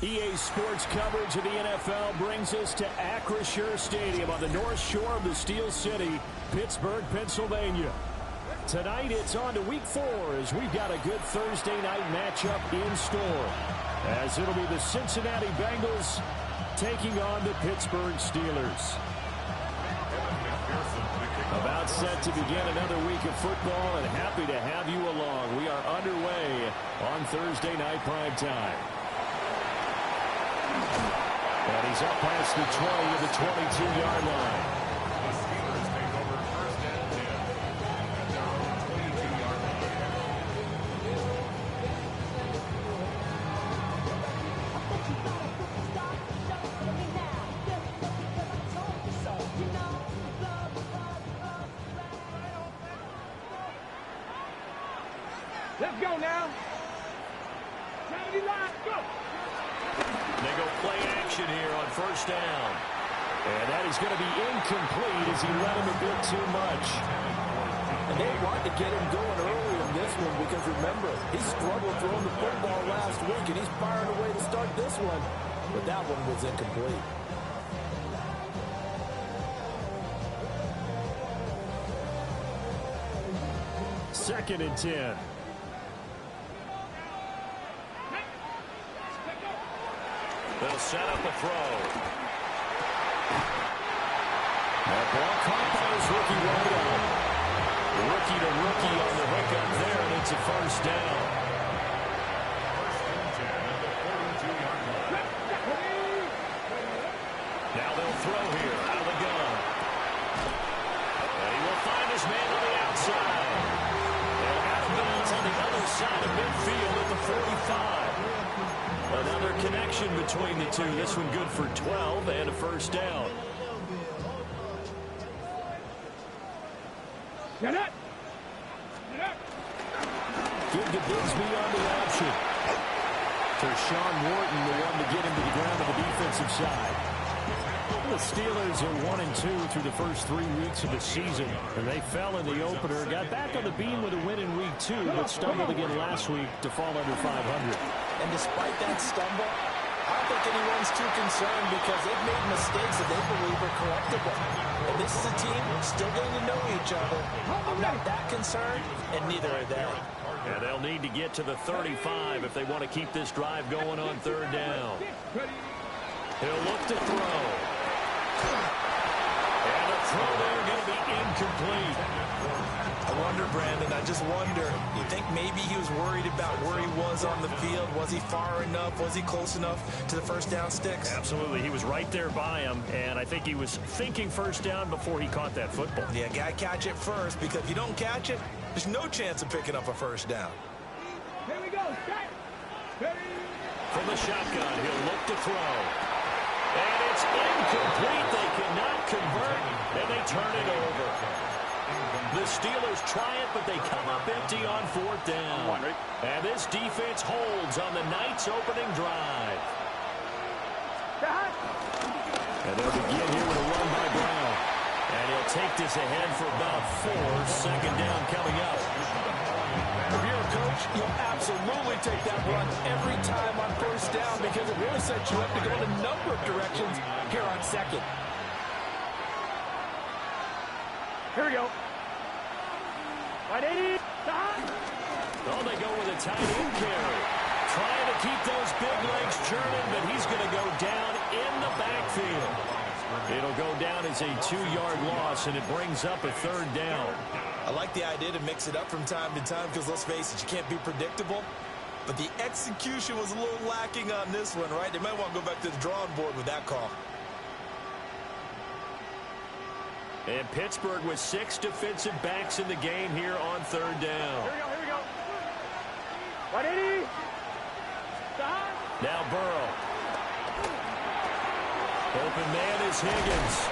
EA Sports coverage of the NFL brings us to Acrisure Stadium on the north shore of the Steel City, Pittsburgh, Pennsylvania. Tonight it's on to Week 4 as we've got a good Thursday night matchup in store, as it'll be the Cincinnati Bengals taking on the Pittsburgh Steelers. About set to begin another week of football, and happy to have you along. We are underway on Thursday night primetime. And he's up past the 20 of the 22-yard line. The Steelers take over first and 10 at down 22-yard line. Let's go now. 70 line, go. They go play action here on first down. And that is going to be incomplete as he let him a bit too much. And they want to get him going early in this one because, remember, he struggled throwing the football last week, and he's firing away to start this one. But that one was incomplete. Second and 10. They'll set up a throw. That ball caught by his rookie right on. Rookie to rookie on the hook up there, and it's a first down. First and 10 at the 42-yard line. Now they'll throw here out of the gun. And he will find his man on the outside. And out of bounds on the other side of midfield at the 45. Another connection between the two. This one good for 12 and a first down. Get it. Give to Bigsby on the option. To Sean Wharton, the one to get him to the ground on the defensive side. The Steelers are 1-2 through the first 3 weeks of the season, and they fell in the opener. Got back on the beam with a win in Week 2, but stumbled again last week to fall under 500. And despite that stumble, I don't think anyone's too concerned because they've made mistakes that they believe are correctable. And this is a team still getting to know each other. I'm not that concerned, and neither are they. And they'll need to get to the 35 if they want to keep this drive going on third down. He'll look to throw. And the throw there going to be incomplete. I wonder, Brandon, I just wonder, you think maybe he was worried about where he was on the field? Was he far enough? Was he close enough to the first down sticks? Absolutely. He was right there by him, and I think he was thinking first down before he caught that football. Yeah, got to catch it first, because if you don't catch it, there's no chance of picking up a first down. Here we go. From the shotgun, he'll look to throw. And it's incomplete. They cannot convert, and they turn it over. The Steelers try it, but they come up empty on fourth down. And this defense holds on the night's opening drive. And they'll begin here with a run by Brown. And he'll take this ahead for about 4. Second down coming up. If you're a coach, you'll absolutely take that run every time on first down because it really sets you up to go in a number of directions here on second. Here we go. 180. Oh, they go with a tight end carry. Trying to keep those big legs churning, but he's going to go down in the backfield. It'll go down as a 2-yard loss, and it brings up a third down. I like the idea to mix it up from time to time because, let's face it, you can't be predictable. But the execution was a little lacking on this one, right? They might want to go back to the drawing board with that call. And Pittsburgh with 6 defensive backs in the game here on third down. Here we go. 180. Now Burrow. Open man is Higgins.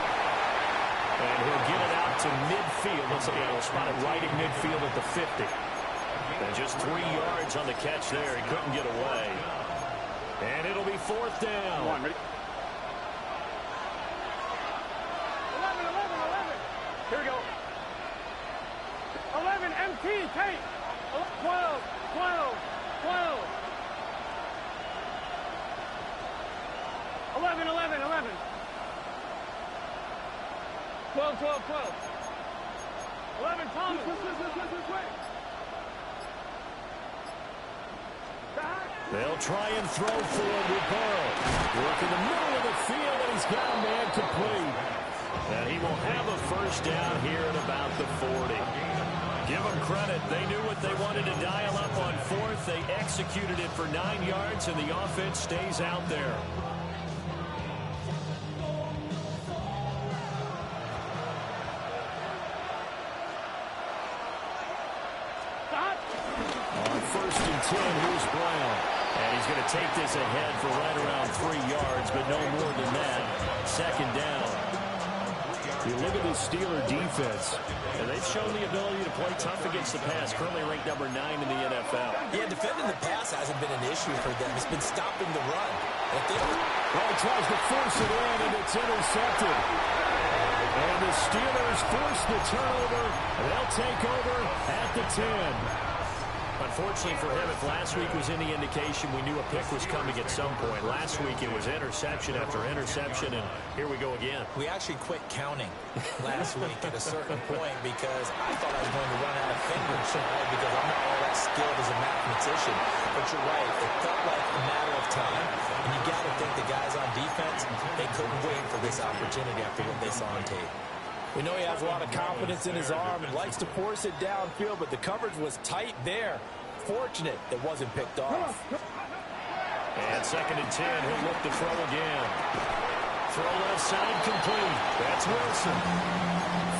And he'll get it out to midfield. Looks like he'll spot it right in midfield at the 50. And just 3 yards on the catch there. He couldn't get away. And it'll be fourth down. 11. Here we go. 11, MT, take. 12. 11, 11, 11. 12, 12, 12. 11, Thomas. They'll try and throw for it with Burrow. Work in the middle of the field, and he's got a man complete. And he will have a first down here at about the 40. Give them credit. They knew what they wanted to dial up on fourth. They executed it for 9 yards, and the offense stays out there. On 1st and 10, here's Brown. And he's going to take this ahead for right around 3 yards, but no more than that. 2nd down. You look at the Steeler defense, and they've shown the ability to play tough against the pass, currently ranked number 9 in the NFL. Yeah, defending the pass hasn't been an issue for them. It's been stopping the run. Well, he tries to force it in, and it's intercepted. And the Steelers force the turnover. They'll take over at the 10. Unfortunately for him, if last week was any indication, we knew a pick was coming at some point. Last week it was interception after interception, and here we go again. We actually quit counting last week at a certain point because I thought I was going to run out of fingers, right? Because I'm not all that skilled as a mathematician. But you're right, it felt like a matter of time. And you got to think the guys on defense, they couldn't wait for this opportunity after what they saw on tape. We know he has a lot of confidence in his arm and likes to force it downfield, but the coverage was tight there. Fortunate it wasn't picked off. And 2nd and 10, he'll look to throw again. Throw left side complete. That's Wilson.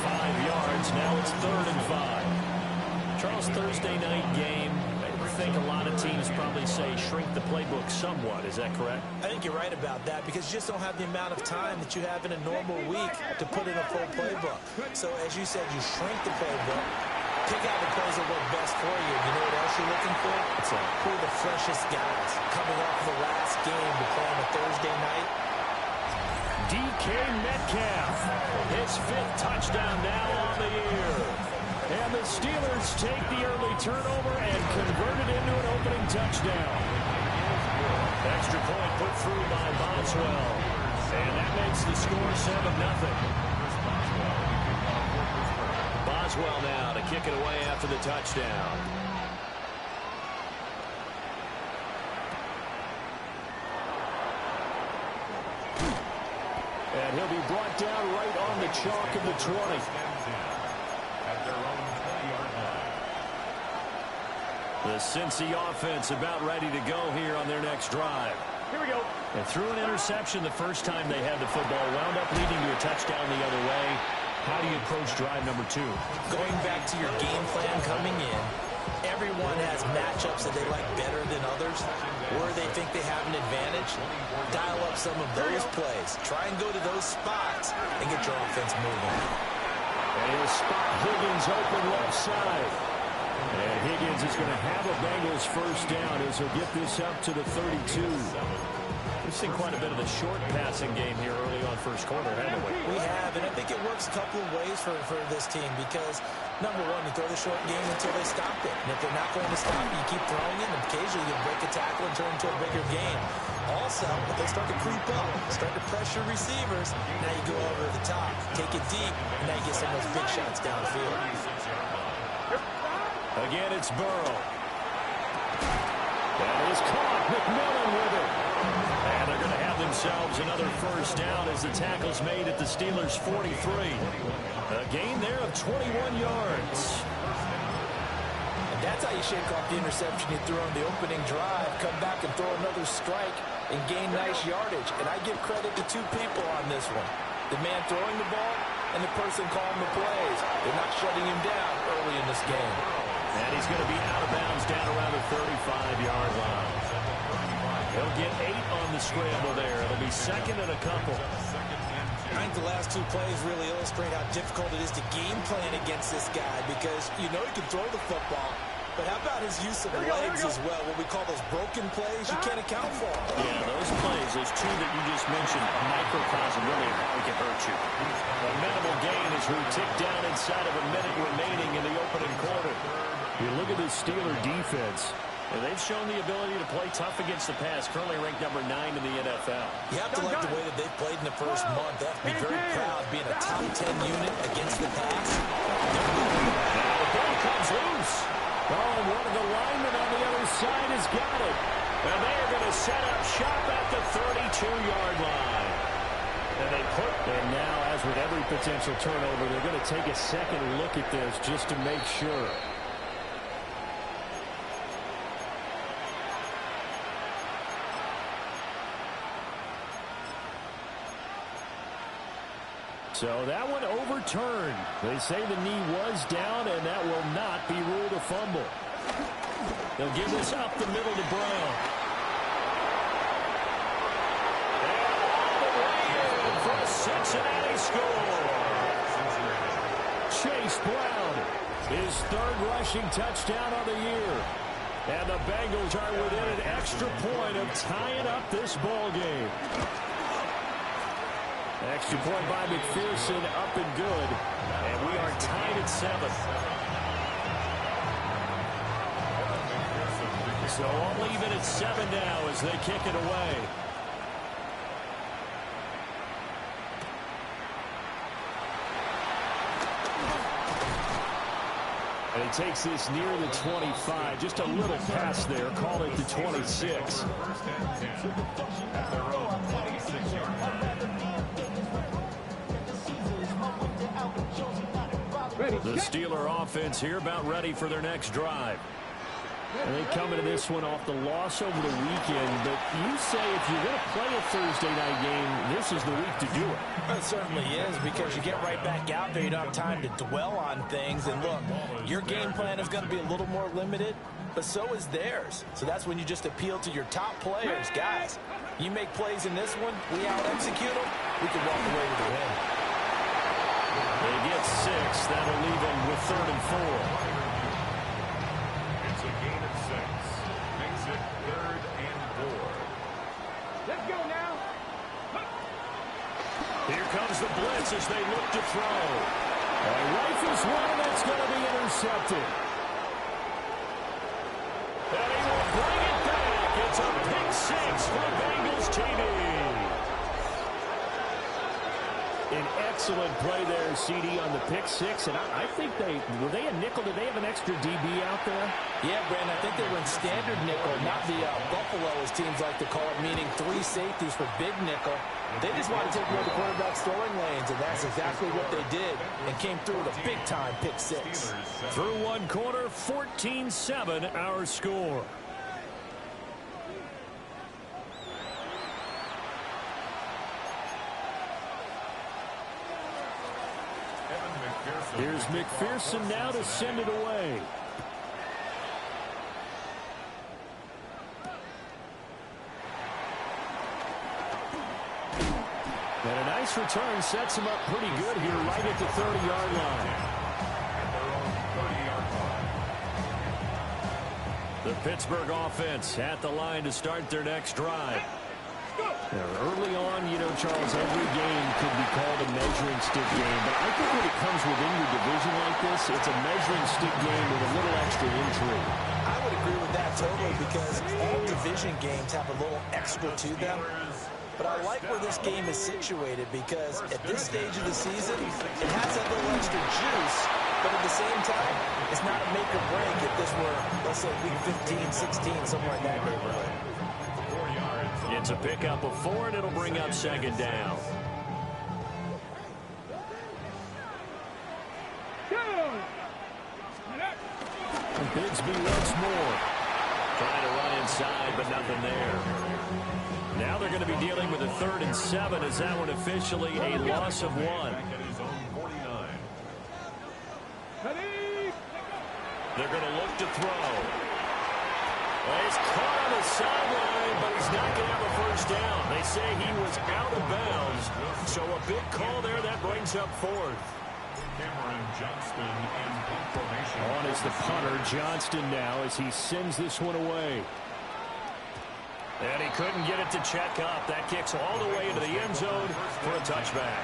5 yards. Now it's 3rd and 5. Charles, Thursday night game. I think a lot of teams probably say shrink the playbook somewhat. Is that correct? I think you're right about that because you just don't have the amount of time that you have in a normal week to put in a full playbook. So as you said, you shrink the playbook, pick out the plays that work best for you. You know what else you're looking for? Who are the freshest guys coming off of the last game to play on a Thursday night? DK Metcalf, his 5th touchdown now on the year. And the Steelers take the early turnover and convert it into an opening touchdown. Extra point put through by Boswell. And that makes the score 7-0. Boswell now to kick it away after the touchdown. And he'll be brought down right on the chalk of the 20. The Cincy offense about ready to go here on their next drive. Here we go. And threw an interception the first time they had the football. Wound up leading to a touchdown the other way. How do you approach drive number 2? Going back to your game plan coming in, everyone has matchups that they like better than others. Where they think they have an advantage, dial up some of those plays. Try and go to those spots and get your offense moving. And he'll spot Higgins open left side. And Higgins is going to have a Bengals first down as he'll get this up to the 32. We've seen quite a bit of the short passing game here early on first quarter, haven't we? We have, and I think it works a couple of ways for this team because, number one, you throw the short game until they stop it. And if they're not going to stop it, you keep throwing it, and occasionally you break a tackle and turn into a bigger game. Also, if they start to creep up, start to pressure receivers, now you go over the top, take it deep, and now you get some of those big shots downfield. Again, it's Burrow. That is caught. McMillan with it. And they're going to have themselves another first down as the tackle's made at the Steelers' 43. A gain there of 21 yards. And that's how you shake off the interception you threw on the opening drive. Come back and throw another strike and gain nice yardage. And I give credit to 2 people on this one. The man throwing the ball and the person calling the plays. They're not shutting him down early in this game. And he's going to be out of bounds down around the 35-yard line. He'll get 8 on the scramble there. It'll be 2nd and a couple. I think the last 2 plays really illustrate how difficult it is to game plan against this guy because you know he can throw the football. But how about his use of legs as well? What we call those broken plays, you can't account for them. Yeah, those plays, those 2 that you just mentioned, microcosm really of how he can hurt you. A minimal gain as we tick down inside of a minute remaining in the opening quarter. You look at this Steeler defense, And they've shown the ability to play tough against the pass, currently ranked number 9 in the NFL. You have to like the way that they've played in the first month. They have to be very proud being a top 10 unit against the pass. Now the ball comes loose. Oh, and one of the linemen on the other side has got it. And they are going to set up shop at the 32-yard line. And now, as with every potential turnover, they're going to take a second look at this just to make sure. So that one overturned. They say the knee was down, and that will not be ruled a fumble. They'll give this up the middle to Brown. For a Cincinnati score. Chase Brown, his third rushing touchdown of the year. And the Bengals are within an extra point of tying up this ball game. Extra point by McPherson, up and good. And we are tied at 7. So all even at 7 now as they kick it away. And he takes this near the 25. Just a little pass there. Call it the 26. The Steeler offense here about ready for their next drive. And they come into this one off the loss over the weekend. But you say if you're going to play a Thursday night game, this is the week to do it. It certainly is, because you get right back out there. You don't have time to dwell on things. And look, your game plan is going to be a little more limited, but so is theirs. So that's when you just appeal to your top players. Guys, you make plays in this one, we out-execute them, we can walk away with a win. They get 6. That'll leave them with 3rd and 4. It's a gain of 6. Makes it 3rd and 4. Let's go now. Here comes the blitz as they look to throw. And rifles one, that's going to be intercepted. And he will bring it back. It's a pick 6 for Bengals TV. An excellent play there, CD, on the pick 6. And I think were they a nickel? Did they have an extra DB out there? Yeah, Brandon, I think they were in standard nickel, not the Buffalo, as teams like to call it, meaning 3 safeties for big nickel. They just wanted to take away the quarterback's throwing lanes, and that's exactly what they did, and came through with a big-time pick 6. Through one quarter, 14-7 our score. Here's McPherson now to send it away. And a nice return sets him up pretty good here right at the 30-yard line. The Pittsburgh offense at the line to start their next drive. Early on, you know, Charles, every game could be called a measuring stick game. But I think when it comes within your division like this, it's a measuring stick game with a little extra intrigue. I would agree with that totally, because all division games have a little extra to them. But I like where this game is situated, because at this stage of the season, it has that little extra juice. But at the same time, it's not a make or break if this were, let's say, week 15, 16, somewhere in that neighborhood. It's a pickup of 4, and it'll bring up 2nd down. And Bigsby once more. Trying to run inside, but nothing there. Now they're going to be dealing with a 3rd and 7. Is that one officially a loss of 1? They're going to look to throw. Well, he's caught on the sideline, but he's not going to have a first down. They say he was out of bounds. So a big call there that brings up 4th. On is the punter, Johnston now, as he sends this one away. And he couldn't get it to check up. That kicks all the way into the end zone for a touchback.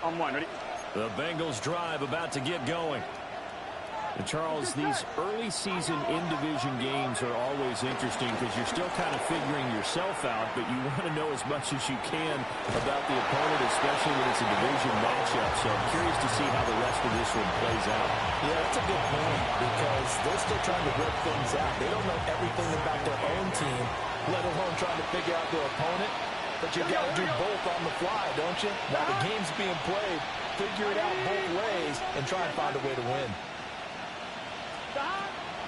On 1, ready? The Bengals drive about to get going. And Charles, these early season in-division games are always interesting because you're still kind of figuring yourself out, but you want to know as much as you can about the opponent, especially when it's a division matchup. So I'm curious to see how the rest of this one plays out. Yeah, that's a good point because they're still trying to work things out. They don't know everything about their own team, let alone trying to figure out their opponent. But you got to do both on the fly, don't you? Now the game's being played, figure it out both ways and try and find a way to win.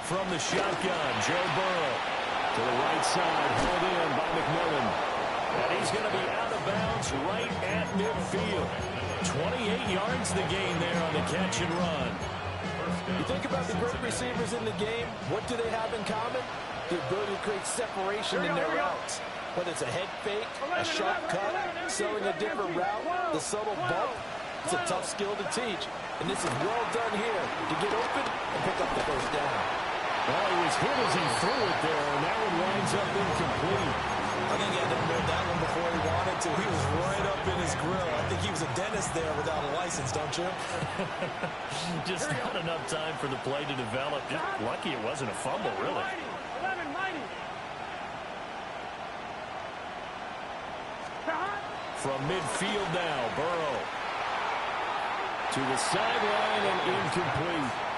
From the shotgun, Joe Burrow to the right side, held in by McMillan. And he's going to be out of bounds right at midfield. 28 yards the gain there on the catch and run. You think about the great receivers in the game, what do they have in common? The ability to create separation in their routes. Whether it's a head fake, a sharp cut, selling a different route, the subtle bump, it's a tough skill to teach. And this is well done here to get open and pick up the first down. Well, he was hit as he threw it there, and that one winds up incomplete. I think he had to know that one before he wanted to. He was right up in his grill. I think he was a dentist there without a license, don't you? Just not enough time for the play to develop. Just lucky it wasn't a fumble, really. From midfield now, Burrow to the sideline and incomplete.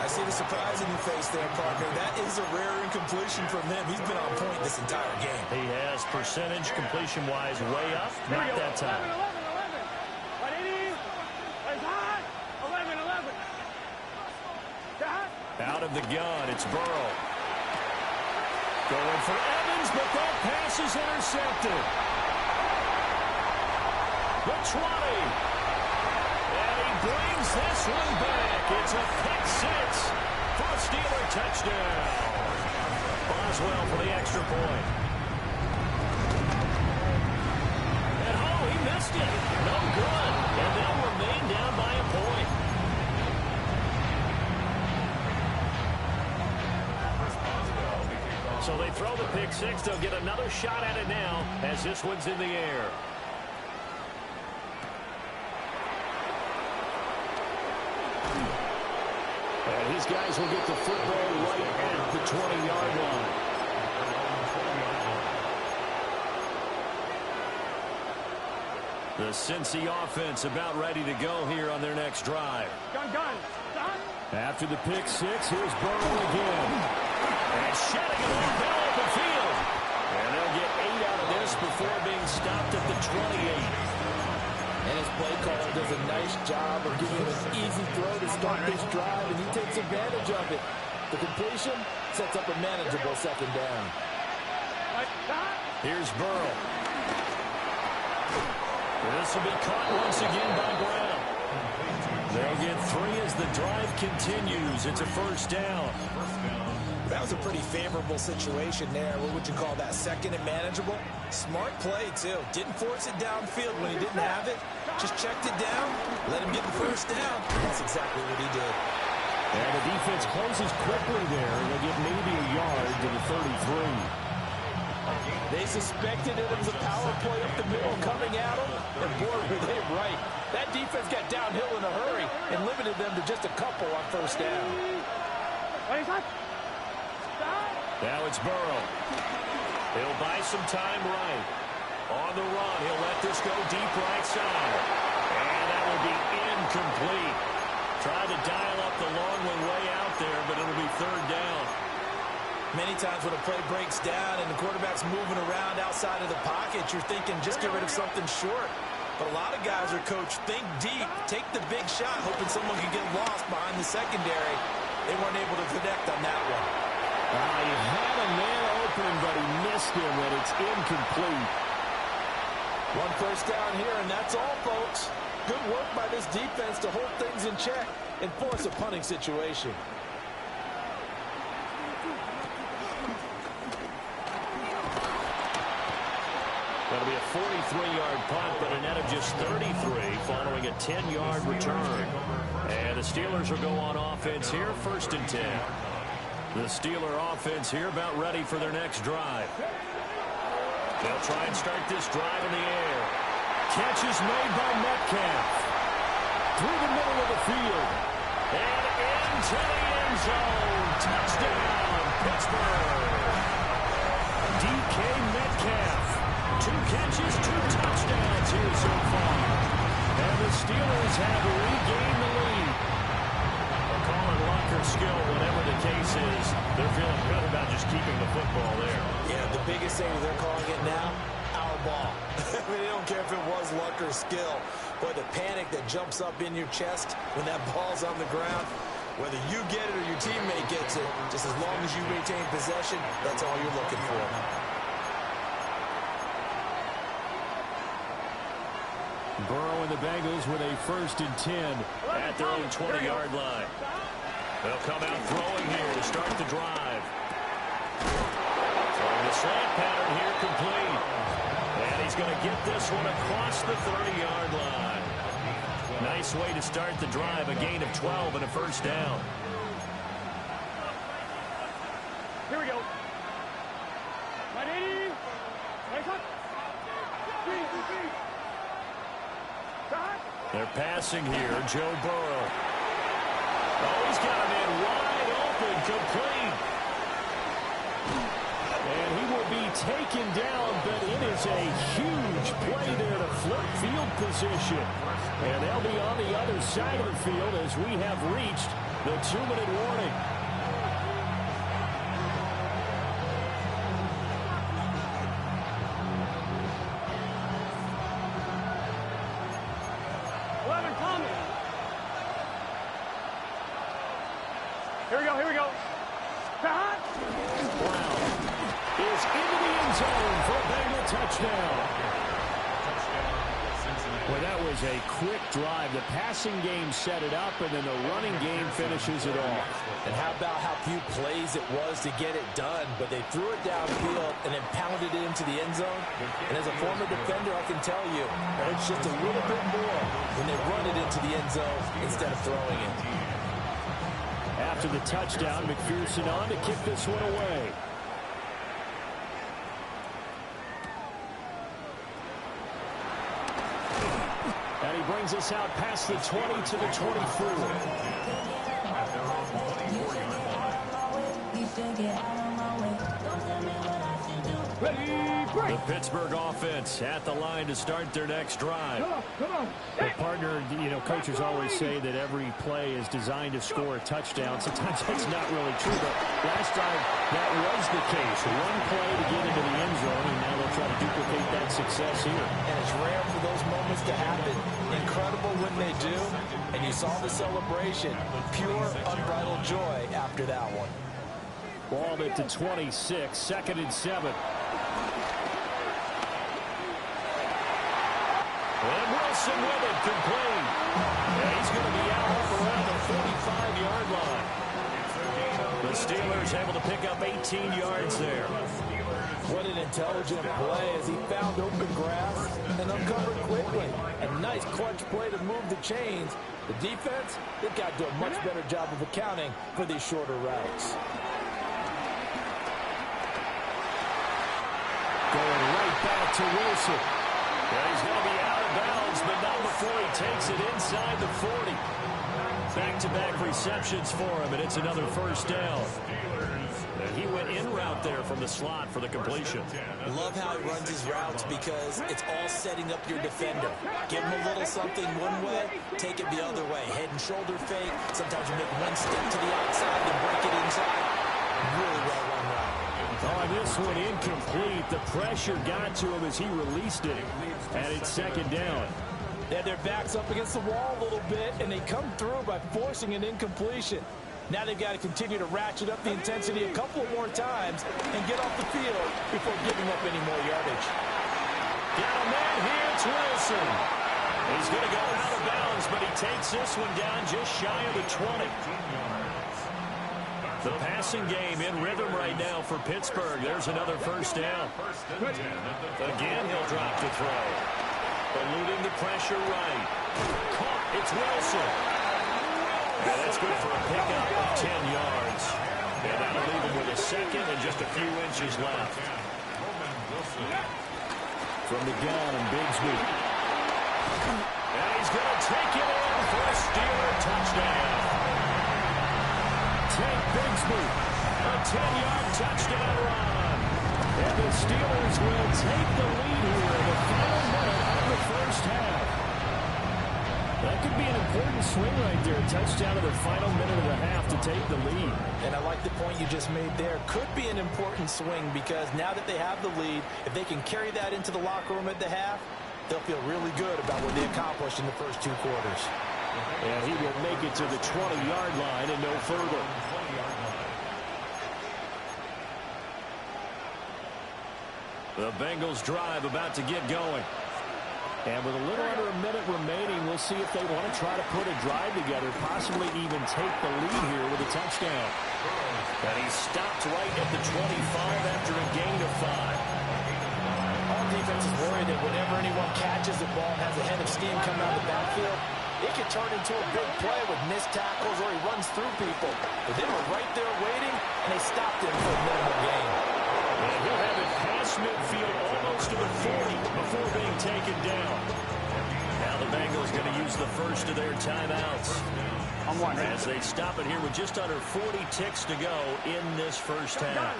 I see the surprise in your face there, Parker. That is a rare incompletion from him. He's been on point this entire game. He has percentage completion-wise way up. Not that time. 11. Out of the gun, it's Burrow. Going for Evans, but that pass is intercepted. The 20. And he brings this one back. It's a pick six for a Steeler touchdown. Boswell for the extra point. And oh, he missed it. No good. And they'll remain down by a point. So they throw the pick six. They'll get another shot at it now as this one's in the air. And these guys will get the football right at the 20-yard line. The Cincy offense about ready to go here on their next drive. After the pick six, here's Burrow again. And shedding it all down the field. And they'll get 8 out of this before being stopped at the 28. And his play caller does a nice job of giving him an easy throw to start this drive, and he takes advantage of it. The completion sets up a manageable second down. Here's Burrow. This will be caught once again by Brown. They'll get 3 as the drive continues. It's a first down. That was a pretty favorable situation there. What would you call that? Second and manageable? Smart play, too. Didn't force it downfield when he didn't have it. Just checked it down, let him get the first down. That's exactly what he did. And the defense closes quickly there. They'll get maybe a yard to the 33. They suspected it was a power play up the middle coming at them, and boy, were they right. That defense got downhill in a hurry and limited them to just a couple on first down. Now it's Burrow. He'll buy some time right. On the run, he'll let this go deep right side. And that will be incomplete. Tried to dial up the long one way out there, but it'll be third down. Many times when a play breaks down and the quarterback's moving around outside of the pocket, you're thinking just get rid of something short. But a lot of guys are coached, think deep, take the big shot, hoping someone can get lost behind the secondary. They weren't able to connect on that one. He had a man open, but he missed him, and it's incomplete. One first down here, and that's all, folks. Good work by this defense to hold things in check and force a punting situation. That'll be a 43-yard punt, but a net of just 33 following a 10-yard return. And the Steelers will go on offense here, 1st and 10. The Steeler offense here about ready for their next drive. They'll try and start this drive in the air. Catch is made by Metcalf. Through the middle of the field. And into the Metcalf. 2 catches, 2 touchdowns here so far. And the Steelers have regained the lead. They'll call it luck or skill, whatever the case is. They're feeling good about just keeping the football there. Yeah, the biggest thing they're calling it now, our ball. I mean, they don't care if it was luck or skill. But the panic that jumps up in your chest when that ball's on the ground, whether you get it or your teammate gets it, just as long as you maintain possession, that's all you're looking for. Burrow and the Bengals with a 1st and 10 at their own 20-yard line. They'll come out throwing here to start the drive. Throwing the slant pattern here complete. And he's going to get this one across the 30-yard line. Nice way to start the drive, a gain of 12 and a 1st down. Here we go. Ready? Ready, cut. Three. They're passing here, Joe Burrow. Oh, he's got him in wide open, complete. And he will be taken down, but it is a huge play there to flip field position. And they'll be on the other side of the field as we have reached the 2-minute warning. Here we go. Brown is into the end zone for a Bengal touchdown. Well, that was a quick drive. The passing game set it up, and then the running game finishes it off. And how about how few plays it was to get it done, but they threw it downfield and then pounded it into the end zone. And as a former defender, I can tell you, it's just a little bit more when they run it into the end zone instead of throwing it. After the touchdown, McPherson on to kick this one away. And he brings us out past the 20 to the 24. The Pittsburgh offense at the line to start their next drive. Come on. The partner, coaches always say that every play is designed to score a touchdown. Sometimes that's not really true, but last time that was the case. One play to get into the end zone, and now they'll try to duplicate that success here. And it's rare for those moments to happen. Incredible when they do, and you saw the celebration. Pure, unbridled joy after that one. Ball at the 26, 2nd and 7. And Wilson with it, complete. And he's going to be out up around the 45-yard line. The Steelers able to pick up 18 yards there. What an intelligent play as he found open grass and uncovered quickly. A nice clutch play to move the chains. The defense, they've got to do a much better job of accounting for these shorter routes. Going right back to Wilson. Yeah, he's going to be out of bounds, but not before he takes it inside the 40. Back-to-back receptions for him, and it's another 1st down. And he went in route there from the slot for the completion. Love how he runs his routes because it's all setting up your defender. Give him a little something one way, take it the other way. Head and shoulder fake. Sometimes you make one step to the outside and break it inside. Really well run route. Oh, this one incomplete. The pressure got to him as he released it. And it's 2nd down. They had their backs up against the wall a little bit, and they come through by forcing an incompletion. Now they've got to continue to ratchet up the intensity a couple more times and get off the field before giving up any more yardage. Got a man here. It's Wilson. He's going to go out of bounds, but he takes this one down just shy of the 20. The passing game in rhythm right now for Pittsburgh. There's another 1st down. Again, he'll drop to throw. Eluding the pressure right. Caught. It's Wilson. And that's good for a pickup of 10 yards. And that'll leave him with a 2nd and just a few inches left. From the gun, and Bigsby. And he's going to take it in for a Steeler touchdown. Tank Bigsby, a 10-yard touchdown run. And the Steelers will take the lead here in the final minute of the first half. That could be an important swing right there. A touchdown in the final minute of the half to take the lead. And I like the point you just made there. Could be an important swing because now that they have the lead, if they can carry that into the locker room at the half, they'll feel really good about what they accomplished in the first two quarters. And he will make it to the 20-yard line and no further. The Bengals drive about to get going. And with a little under a minute remaining, we'll see if they want to try to put a drive together, possibly even take the lead here with a touchdown. And he stopped right at the 25 after a gain of 5. All defense is worried that whenever anyone catches the ball and has a head of steam coming out of the backfield, it can turn into a big play with missed tackles or he runs through people. But they were right there waiting, and they stopped him for a minimal gain. And he'll have it past midfield almost to the 40 before being taken down. Now the Bengals going to use the first of their timeouts. As they stop it here with just under 40 ticks to go in this first half.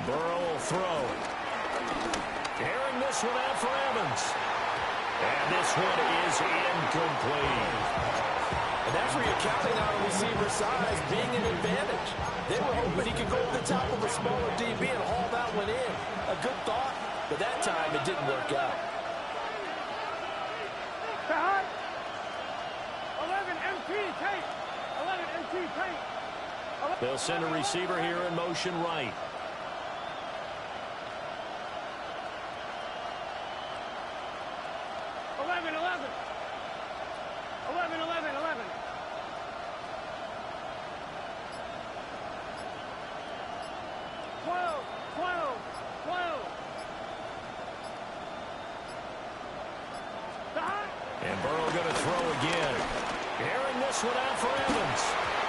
Burrow will throw. Airing this one out for Evans. And this one is incomplete. And that's where you're counting on a receiver size being an advantage. They were hoping he could go over the top of a smaller DB and haul that one in. A good thought, but that time it didn't work out. 11 MT tape. 11 MT tape. They'll send a receiver here in motion right. And Burrow going to throw again. Airing this one out for Evans.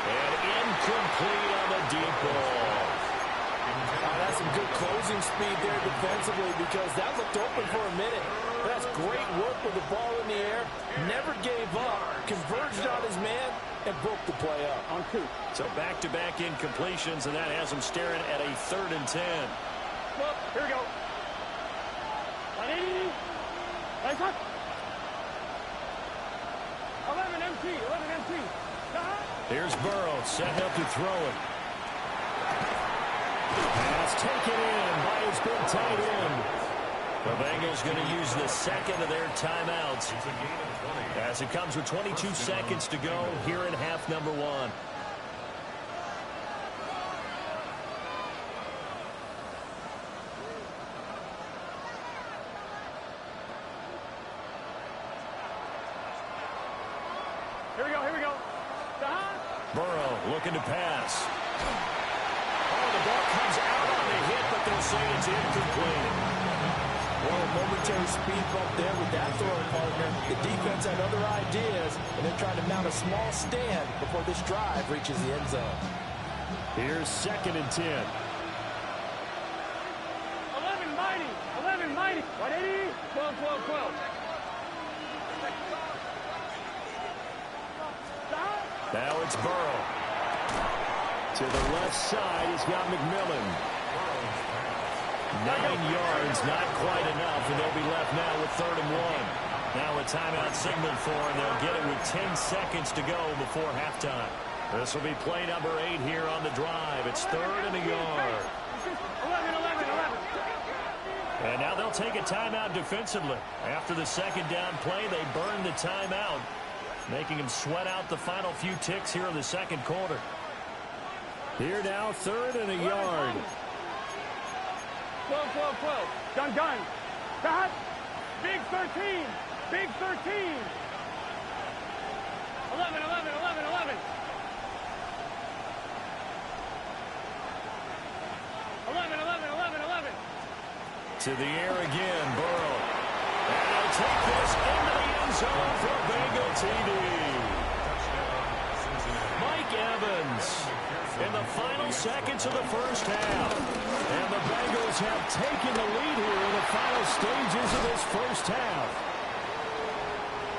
And incomplete on the deep ball. That's some good closing speed there defensively because that looked open for a minute. That's great work with the ball in the air. Never gave up. Converged on his man and broke the play up. On 2. So back-to-back incompletions, and that has him staring at a 3rd and 10. Well, here we go. 180. Nice up. 11 MT. 11 MT. Here's Burrow setting up to throw it. Pass taken in by his big tight end. The Bengals going to use the second of their timeouts as it comes with 22 seconds to go here in half number 1. Here we go. Here we go. Burrow looking to pass. Oh, the ball comes out on the hit, but they'll say it's incomplete. Well, a momentary speed bump there with that throwing partner. The defense had other ideas, and they're trying to mount a small stand before this drive reaches the end zone. Here's 2nd and 10. 11 mighty. 11 mighty. 180. 12, 12, 12. Now it's Burrow. To the left side, he's got McMillan. 9 yards, not quite enough, and they'll be left now with 3rd and 1. Now a timeout signaled for, and they'll get it with 10 seconds to go before halftime. This will be play number 8 here on the drive. It's 3rd and a yard. 11, 11, 11. And now they'll take a timeout defensively. After the second down play, they burn the timeout, making them sweat out the final few ticks here in the second quarter. Here now, 3rd and a yard. 12, 12, 12. Done, done. Cut. Big 13. Big 13. 11, 11, 11, 11. 11, 11, 11, 11. To the air again, Burrow. And they'll take this into the end zone for Bengal TD. Mike Evans in the final seconds of the first half. And the Bengals have taken the lead here in the final stages of this first half.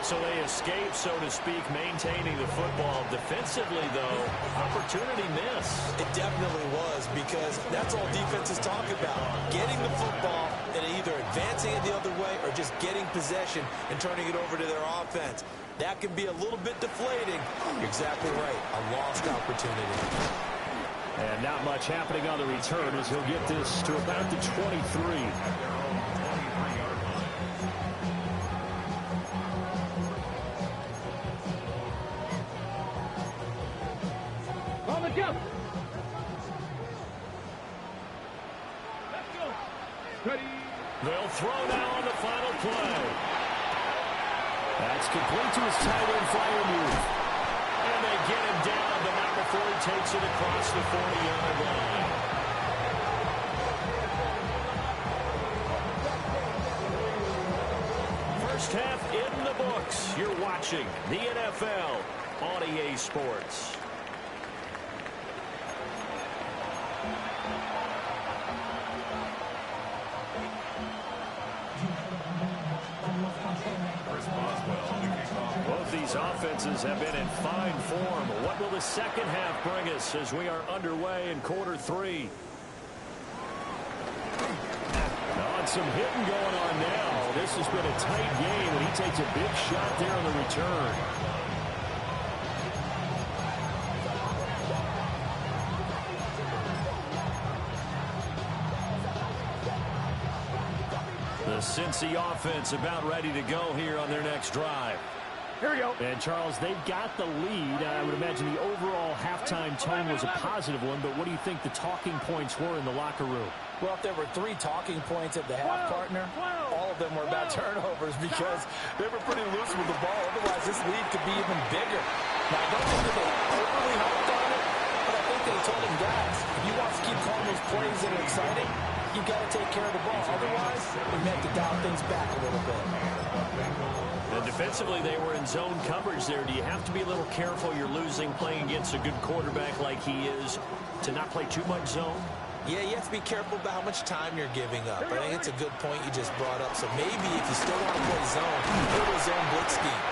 So they escape, so to speak, maintaining the football. Defensively, though, opportunity miss. It definitely was, because that's all defenses talk about. Getting the football and either advancing it the other way or just getting possession and turning it over to their offense. That can be a little bit deflating. You're exactly right. A lost opportunity. And not much happening on the return as he'll get this to about the 23. On the jump. Let's go. Ready. They'll throw now on the final play. That's complete to his tight end flyer move. And they get him down, but not before he takes it across the 40-yard line. First half in the books. You're watching the NFL on EA Sports. Both these offenses have been in fine form. What will the second half bring us as we are underway in quarter three? On some hitting going on now. This has been a tight game, and he takes a big shot there on the return. The Cincy offense about ready to go here on their next drive. Here we go. And, Charles, they've got the lead. I would imagine the overall halftime tone was a positive one, but what do you think the talking points were in the locker room? Well, if there were 3 talking points at the half, partner, all of them were about turnovers because they were pretty loose with the ball. Otherwise, this lead could be even bigger. Now, I don't think that they overly hopped on it, but I think they told them, guys, if you want to keep calling those plays that are exciting, you've got to take care of the ball. Otherwise, we have to dial things back a little bit. And defensively, they were in zone coverage there. Do you have to be a little careful? You're losing playing against a good quarterback like he is to not play too much zone? Yeah, you have to be careful about how much time you're giving up. I think it's a good point you just brought up. So maybe if you still want to play zone, go to a zone blitz scheme.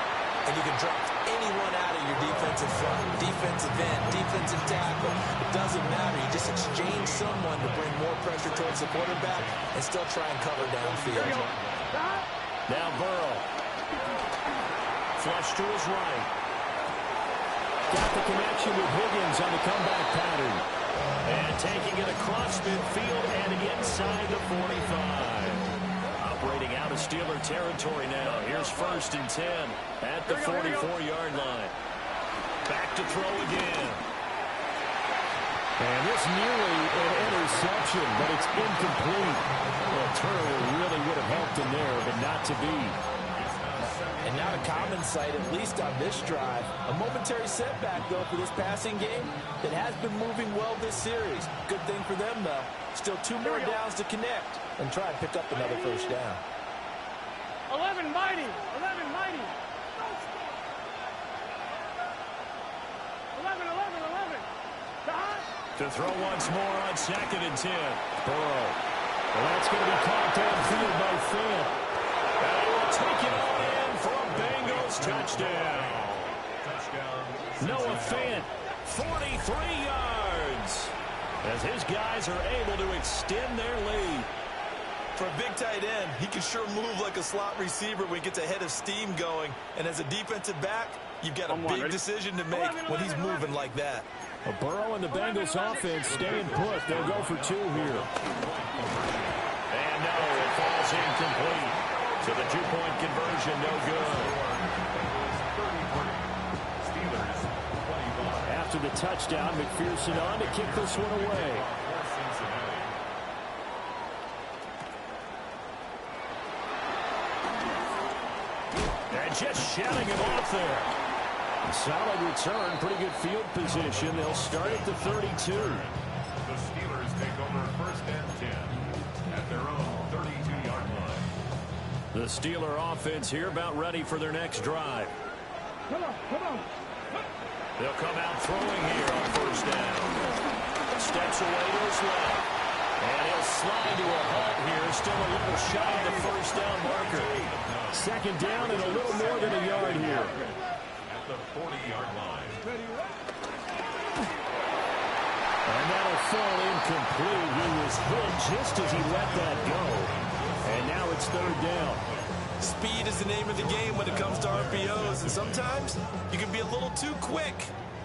And you can drop anyone out of your defensive front, defensive end, defensive tackle. It doesn't matter. You just exchange someone to bring more pressure towards the quarterback and still try and cover downfield. Now Burrow. Flush to his right. Got the connection with Higgins on the comeback pattern. And taking it across midfield and inside the 45. Operating out of Steeler territory now. Here's 1st and 10 at the 44-yard line. Back to throw again. And this nearly an interception, but it's incomplete. Well, turnover really would have helped him there, but not to be. And not a common sight, at least on this drive. A momentary setback, though, for this passing game that has been moving well this series. Good thing for them, though. Still 2 more downs to connect and try and pick up another first down. 11 mighty. 11 mighty. 11. To throw once more on 2nd and 10. Burrow. Well, that's going to be caught downfield by Fant. And he will take it all in for a Bengals touchdown. Noah Fant, 43 yards. As his guys are able to extend their lead. For a big tight end, he can sure move like a slot receiver when he gets a head of steam going. And as a defensive back, you've got a big decision to make when he's moving like that. A Burrow and the Bengals offense staying put. They'll go for 2 here. And no, it falls incomplete. So the 2-point conversion, no good. After the touchdown, McPherson on to kick this one away. And just shouting him off there. Solid return, pretty good field position. They'll start at the 32. The Steelers take over 1st and 10 at their own 32-yard line. The Steeler offense here about ready for their next drive. Come on. They'll come out throwing here on 1st down. Steps away to his left. And he'll slide to a halt here. Still a little shy of the first down marker. Second down and a little more than a yard here. At the 40-yard line. And that'll fall incomplete. He was hit just as he let that go. And now it's third down. Speed is the name of the game when it comes to RPOs, and sometimes you can be a little too quick,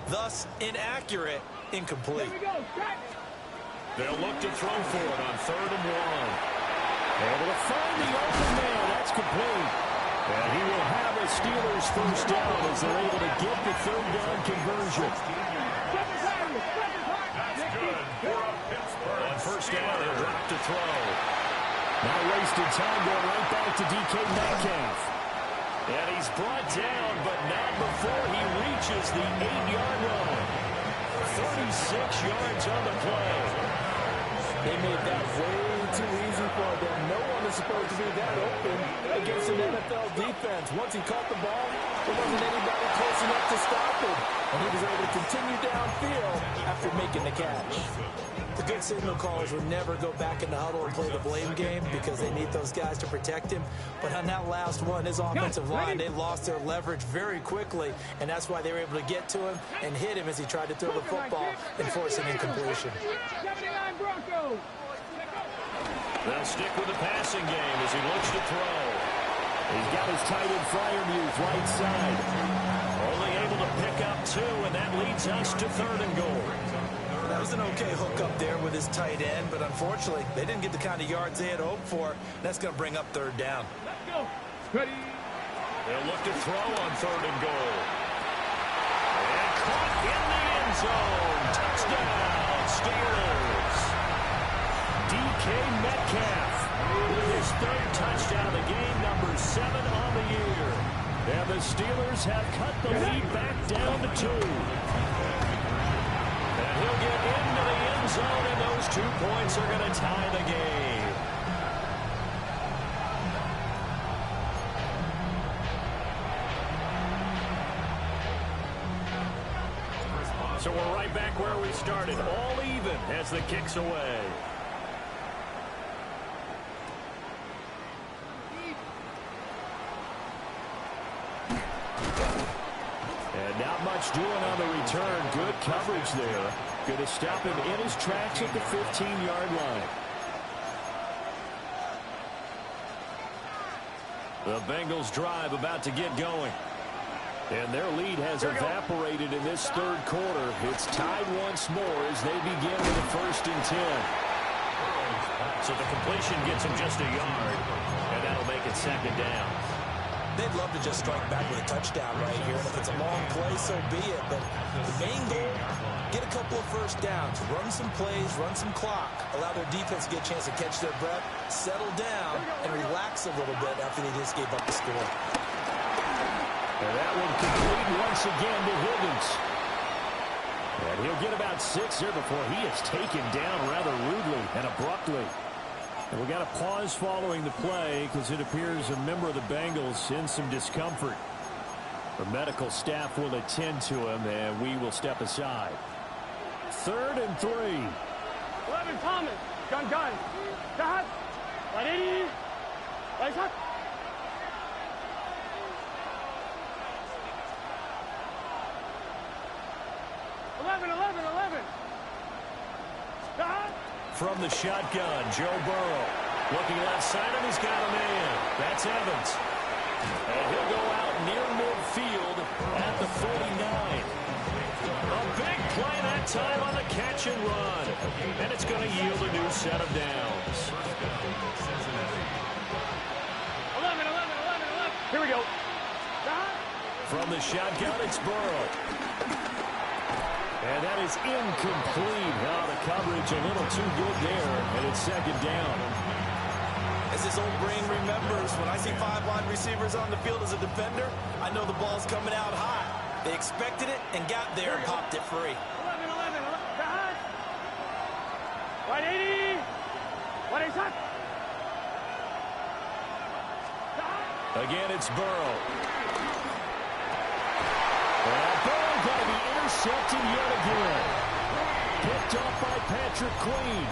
thus inaccurate, incomplete. They'll look to throw for it on 3rd and 1. Able to find the open man. That's complete. And he will have a Steelers first down as they're able to get the third down conversion. That's good for a Pittsburgh. On first down, they'll drop to throw. Now wasted time going right back to DK Metcalf. And he's brought down, but not before he reaches the 8-yard line. 36 yards on the play. They made that way too easy for them. No one is supposed to be that open against an NFL defense. Once he caught the ball, there wasn't anybody close enough to stop him. And he was able to continue downfield after making the catch. The good signal callers will never go back in the huddle and play the blame game because they need those guys to protect him. But on that last one, his offensive line, they lost their leverage very quickly, and that's why they were able to get to him and hit him as he tried to throw the football and force an incompletion. They'll stick with the passing game as he looks to throw. He's got his tight end Freiermuth right side. Only able to pick up 2, and that leads us to 3rd and goal. That was an okay hook up there with his tight end, but unfortunately, they didn't get the kind of yards they had hoped for. That's going to bring up 3rd down. Let's go. Ready. They'll look to throw on 3rd and goal. And caught in the end zone. Touchdown, Steelers. DK Metcalf with his 3rd touchdown of the game, number 7 on the year. And the Steelers have cut the lead back down to 2. And he'll get into the end zone, and those 2 points are going to tie the game. So we're right back where we started, all even as the kick's away. And not much doing on the return. Good coverage there. Going to stop him in his tracks at the 15-yard line. The Bengals drive about to get going. And their lead has evaporated in this 3rd quarter. It's tied once more as they begin with a 1st and 10. So the completion gets him just a yard, and that'll make it 2nd down. They'd love to just strike back with a touchdown right here, and if it's a long play, so be it. But the main goal, get a couple of first downs, run some plays, run some clock, allow their defense to get a chance to catch their breath, settle down, and relax a little bit after they just gave up the score. And that one complete once again to Higgins. And he'll get about 6 here before he is taken down rather rudely and abruptly. And we got a pause following the play because it appears a member of the Bengals in some discomfort. The medical staff will attend to him, and we will step aside. 3rd and 3. 11 Thomas. Gun. Cut. 180. Right shot. 11. Cut. From the shotgun, Joe Burrow. Looking left side, and he's got a man. That's Evans. And he'll go out near midfield at the 49. A big play that time on the catch and run. And it's going to yield a new set of downs. 11. Here we go. Cut. From the shotgun, it's Burrow. And that is incomplete. Now the coverage a little too good there, and it's 2nd down. As his old brain remembers, when I see 5 wide receivers on the field as a defender, I know the ball's coming out hot. They expected it and got there and popped it free. 11. Cut. 180. 180 shot. Again, it's Burrow. And Burrow going to be intercepted yet again. Picked off by Patrick Queen.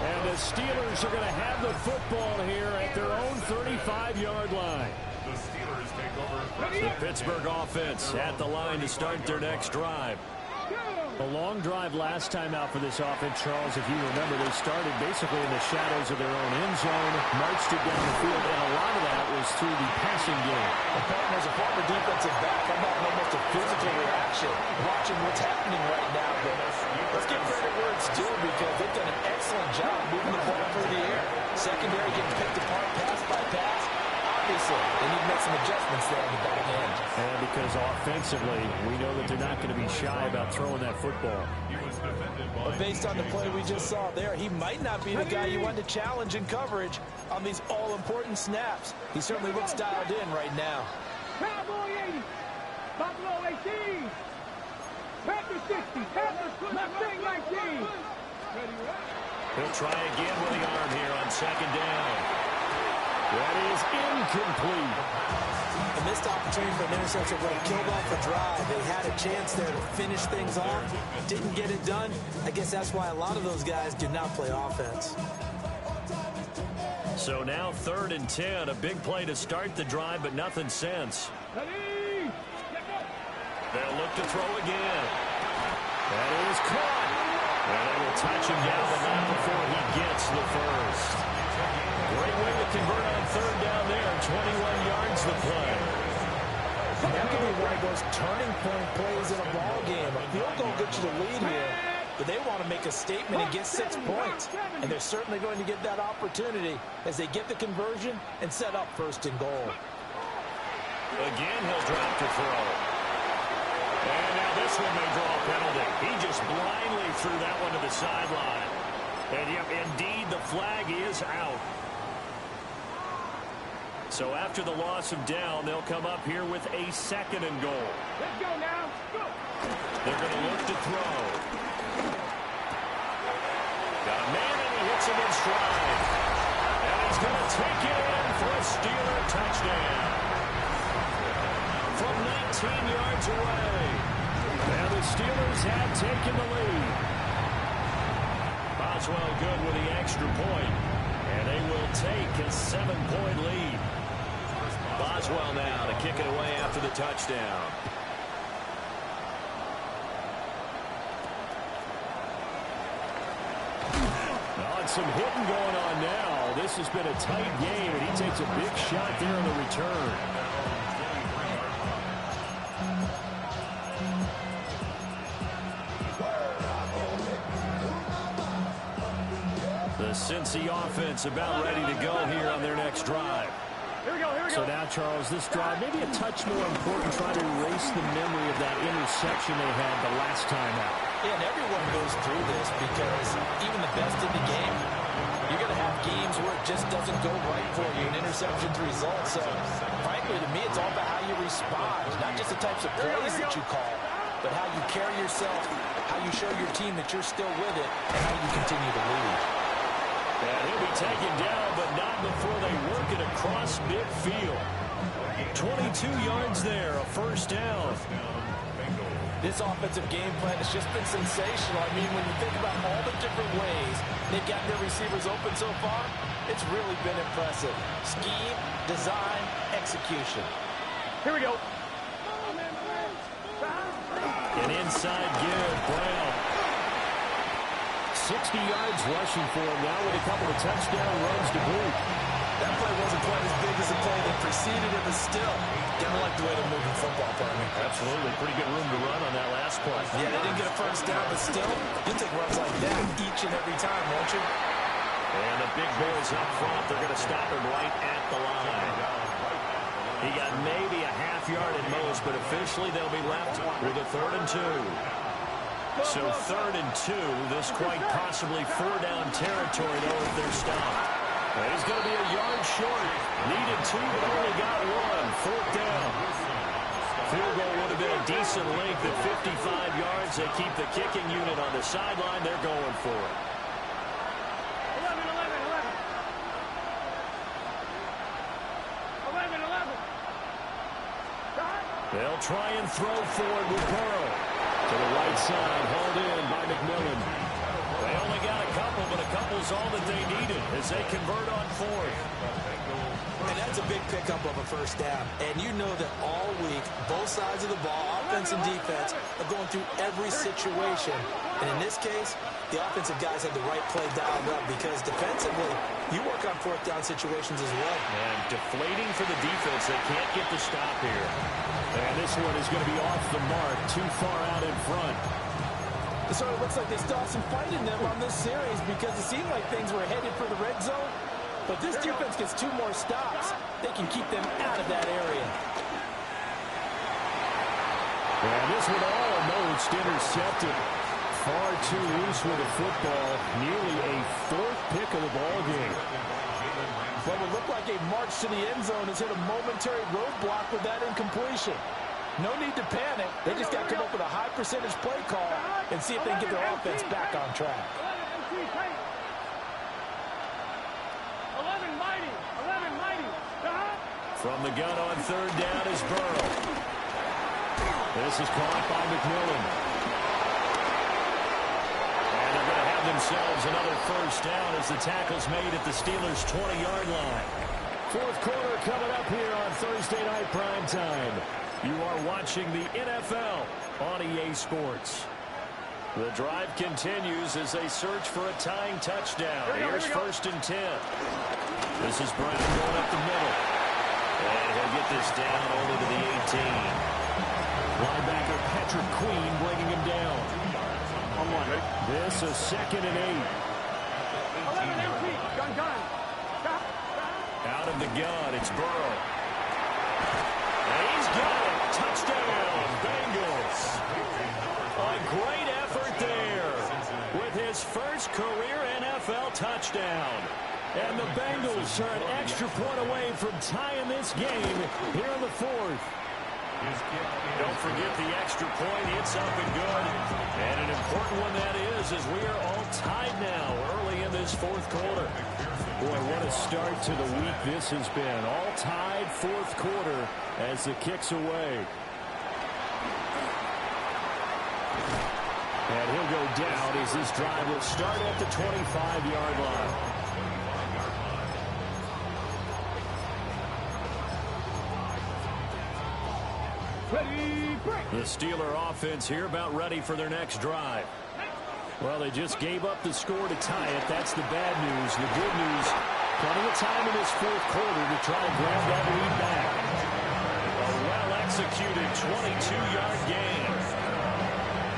And the Steelers are going to have the football here at their own 35-yard line. The Steelers take over. The Pittsburgh offense at the line to start their next drive. A long drive last time out for this offense, Charles. If you remember, they started basically in the shadows of their own end zone, marched it down the field, and a lot of that was through the passing game. As a former defensive back, I'm having almost a physical reaction watching what's happening right now. But let's give credit where it's due because they've done an excellent job moving the ball through the air. Secondary getting picked apart pass by pass. Obviously, they need to make some adjustments there on the back end. And because offensively, we know that they're not going to be shy about throwing that football. But based on the play we just saw there, he might not be the guy you want to challenge in coverage on these all-important snaps. He certainly looks dialed in right now. Cowboy 80, Buffalo 18, Panther 60, Panther Mustang 19. He'll try again with the arm here on second down. That is incomplete. A missed opportunity for an interception would have killed off the drive. They had a chance there to finish things off. Didn't get it done. I guess that's why a lot of those guys do not play offense. So now 3rd and 10. A big play to start the drive, but nothing since. Ready? They'll look to throw again. That is caught. And they will touch him down the line before he gets the first. Great way to convert on 3rd down there. 21 yards the play. That could be one of those turning point plays in a ball game. A field goal gets you the lead here, but they want to make a statement and get 6 points. And they're certainly going to get that opportunity as they get the conversion and set up 1st and goal. Again, he'll drop to throw. And now this one may draw a penalty. He just blindly threw that one to the sideline. And yep, indeed, the flag is out. So after the loss of down, they'll come up here with a 2nd and goal. Let's go now. Go. They're going to look to throw. Got a man, and he hits him in stride. And he's going to take it in for a Steeler touchdown. From 19 yards away. And the Steelers have taken the lead. Boswell good with the extra point. And they will take a 7-point lead. Boswell now to kick it away after the touchdown. And some hitting going on now. This has been a tight game, and he takes a big shot there on the return. The Cincy offense about ready to go here on their next drive. Here we go. So now, Charles, this drive maybe a touch more important, trying to erase the memory of that interception they had the last time out. Yeah, and everyone goes through this because even the best in the game, you're going to have games where it just doesn't go right for you, and interceptions result. So, frankly, to me, it's all about how you respond, not just the types of plays that you call, but how you carry yourself, how you show your team that you're still with it, and how you continue to lead. And he'll be taken down, but not before they work it across midfield. 22 yards there, a 1st down. This offensive game plan has just been sensational. I mean, when you think about all the different ways they've gotten their receivers open so far, it's really been impressive. Scheme, design, execution. Here we go. An inside give, Brown. 60 yards rushing for him now with a couple of touchdown runs to boot. That play wasn't quite as big as the play that preceded it, but still, gotta like the way they're moving football, partner. Absolutely. Pretty good room to run on that last play. Yeah, they didn't get a 1st down, but still, you'll take runs like that each and every time, won't you? And the big boys up front, they're going to stop him right at the line. He got maybe a half yard at most, but officially they'll be left with a 3rd and 2. So 3rd and 2, this quite possibly 4-down territory, though, if they're stopped. And he's going to be a yard short. Needed 2, but only got 1. 4th down. Field goal would have been a decent length at 55 yards. They keep the kicking unit on the sideline. They're going for it. 11. They'll try and throw forward with Burrow. To the right side, hauled in by McMillan. They only only got a couple, but a couple's all that they needed as they convert on fourth. And that's a big pickup of a first down. And you know that all week, both sides of the ball, offense and defense, are going through every situation. And in this case, the offensive guys had the right play dialed up because defensively, you work on fourth down situations as well. And deflating for the defense. They can't get the stop here. And this one is going to be off the mark, too far out in front. So it looks like they still have some fight in them on this series because it seemed like things were headed for the red zone. But this defense gets 2 more stops. They can keep them out of that area. And this one almost intercepted. Far too loose with the football. Nearly a 4th pick of the ball game. What would look like a march to the end zone has hit a momentary roadblock with that incompletion. No need to panic. They just got to come up with a high percentage play call and see if they can get their offense back on track. 11 mighty. From the gun on 3rd down is Burrow. This is caught by McMillan. And they're going to have themselves another first down as the tackle's made at the Steelers' 20-yard line. 4th quarter coming up here on Thursday Night Primetime. You are watching the NFL on EA Sports. The drive continues as they search for a tying touchdown. Here's 1st and 10. This is Brown going up the middle. And he'll get this down only to the 18. Linebacker Patrick Queen bringing him down. This is 2nd and 8. 11-18. Gun. Out of the gun, it's Burrow. And he's got it. Touchdown, Bengals. A great effort there with his first career NFL touchdown. And the Bengals are an extra point away from tying this game here in the 4th. Don't forget the extra point. It's up and good. And an important one that is, as we are all tied now early in this 4th quarter. Boy, what a start to the week this has been. All tied 4th quarter as the kick's away. And he'll go down as this drive will start at the 25-yard line. The Steeler offense here about ready for their next drive. Well, they just gave up the score to tie it. That's the bad news. The good news, plenty of time in this 4th quarter to try to grab that lead back. A well-executed 22-yard gain.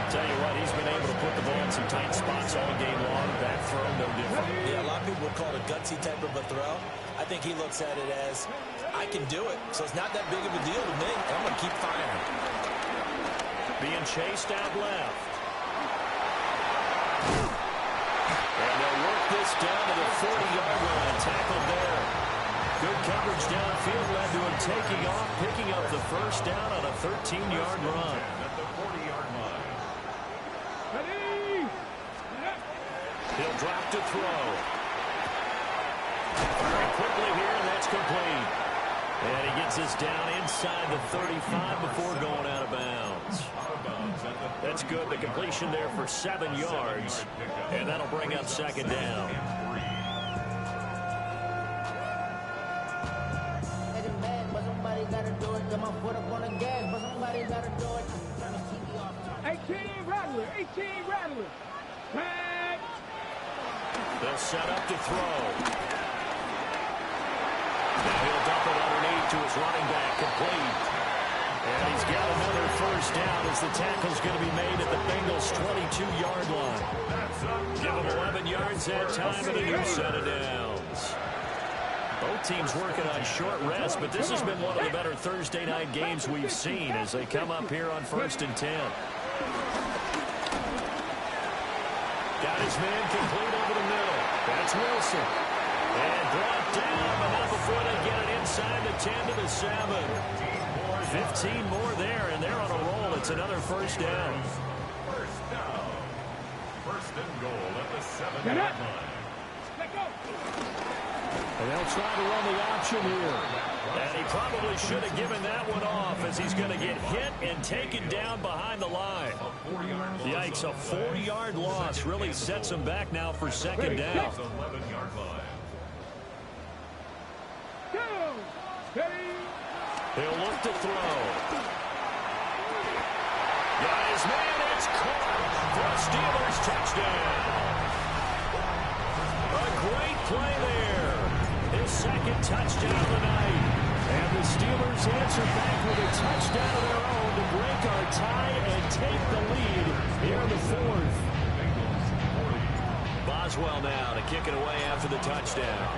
Tell you what, he's been able to put the ball in some tight spots all game long. That throw, no different. Yeah, a lot of people would call it a gutsy type of a throw. I think he looks at it as, I can do it, so it's not that big of a deal to me, and I'm going to keep firing. Being chased out left. And they'll work this down to the 40-yard line. Tackled there. Good coverage downfield led to him taking off, picking up the first down on a 13-yard run. At the 40-yard line. He'll drop to throw. Very quickly here, and that's complete. And he gets this down inside the 35 before going out of bounds. That's good. The completion there for 7 yards. And that'll bring up 2nd down. They'll set up to throw. Now he'll dump it underneath to his running back, complete. And he's got another first down as the tackle's going to be made at the Bengals' 22-yard line. Give him 11 yards that time and a new set of downs. Both teams working on short rest, but this has been one of the better Thursday night games we've seen as they come up here on 1st and 10. Got his man complete over the middle. That's Wilson. And brought down, but not before they get it inside the 10 to the 7. 15 more there, and they're on a roll. It's another first down. First down. 1st and goal at the 7-yard line. Let go. And they'll try to run the option here. And he probably should have given that one off as he's going to get hit and taken down behind the line. Yikes, a 4-yard loss really sets him back now for second down. He'll look to throw. Got his man, it's caught for a Steelers touchdown. A great play there. His second touchdown of the night. And the Steelers answer back with a touchdown of their own to break our tie and take the lead here in the fourth. Boswell now to kick it away after the touchdown.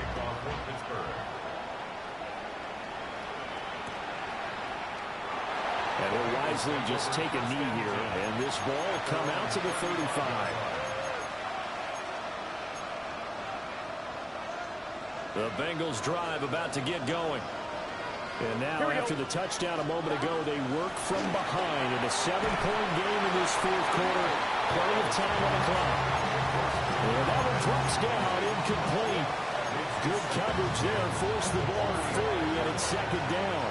And will wisely just take a knee here. And this ball will come out to the 35. The Bengals drive about to get going. And now after the touchdown a moment ago, they work from behind in a 7-point game in this fourth quarter. Plenty of time on the clock. And that one drops down incomplete. Good coverage there. Forced the ball free, and it's second down.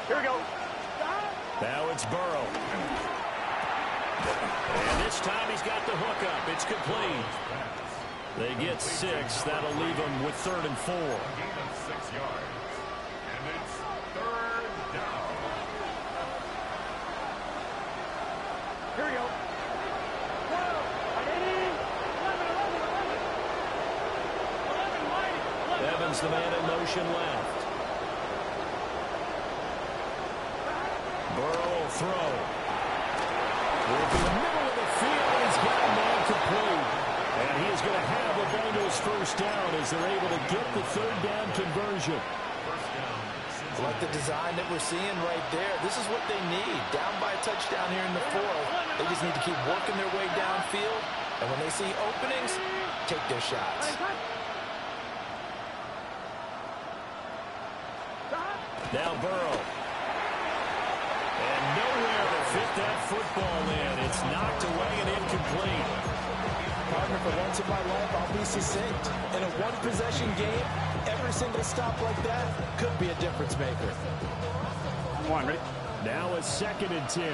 Here we go. Now it's Burrow. And this time he's got the hook up. It's complete. They get 6. That'll leave them with 3rd and 4. 6 yards. And it's 3rd down. Here we go. Evans, the man in motion left. Burrow will throw. Working the middle of the field. He's got a man complete. And he is going to have the Bengals first down as they're able to get the 3rd down conversion. Like the design that we're seeing right there. This is what they need. Down by a touchdown here in the fourth. They just need to keep working their way downfield. And when they see openings, take their shots. Now Burrow. And nowhere to fit that football in. It's knocked away and incomplete. Partner, for once in my life, I'll be succinct. In a one-possession game, every single stop like that could be a difference maker. One, ready? Now it's 2nd and 10.